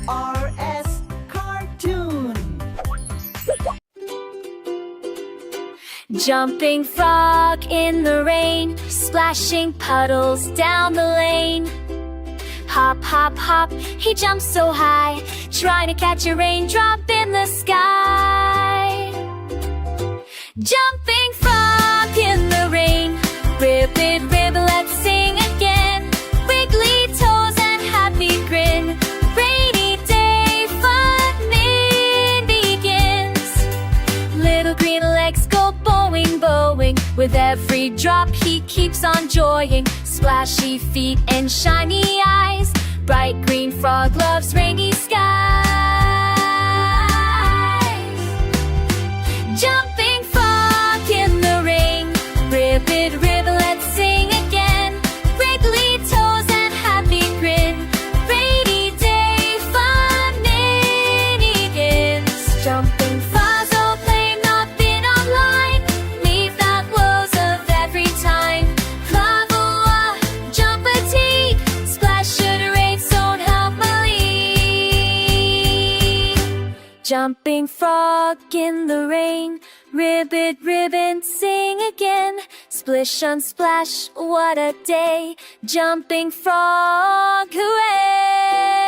R.S. Cartoon. Jumping frog in the rain, splashing puddles down the lane. Hop, hop, hop, he jumps so high, trying to catch a raindrop in the sky. Jumping frog in the rain, ribbit, ribbit, let's sing again. Wiggly toes and happy grin, rainy day fun begins. Little green legs go bowing, bowing, with every drop he keeps on joying. Splashy feet and shiny eyes, bright green frog loves rainy skies. Jumping frog in the rain, ribbit, ribbit, let's sing again. Wriggly toes and happy grin, rainy day fun begins. Jumping frogs all play, not been online, leave that woes of every time. Lava, jump a tea, splash should rain, so help me. Jumping frog in the rain, ribbit, ribbon, sing again. Splish and splash, what a day. Jumping frog, hooray!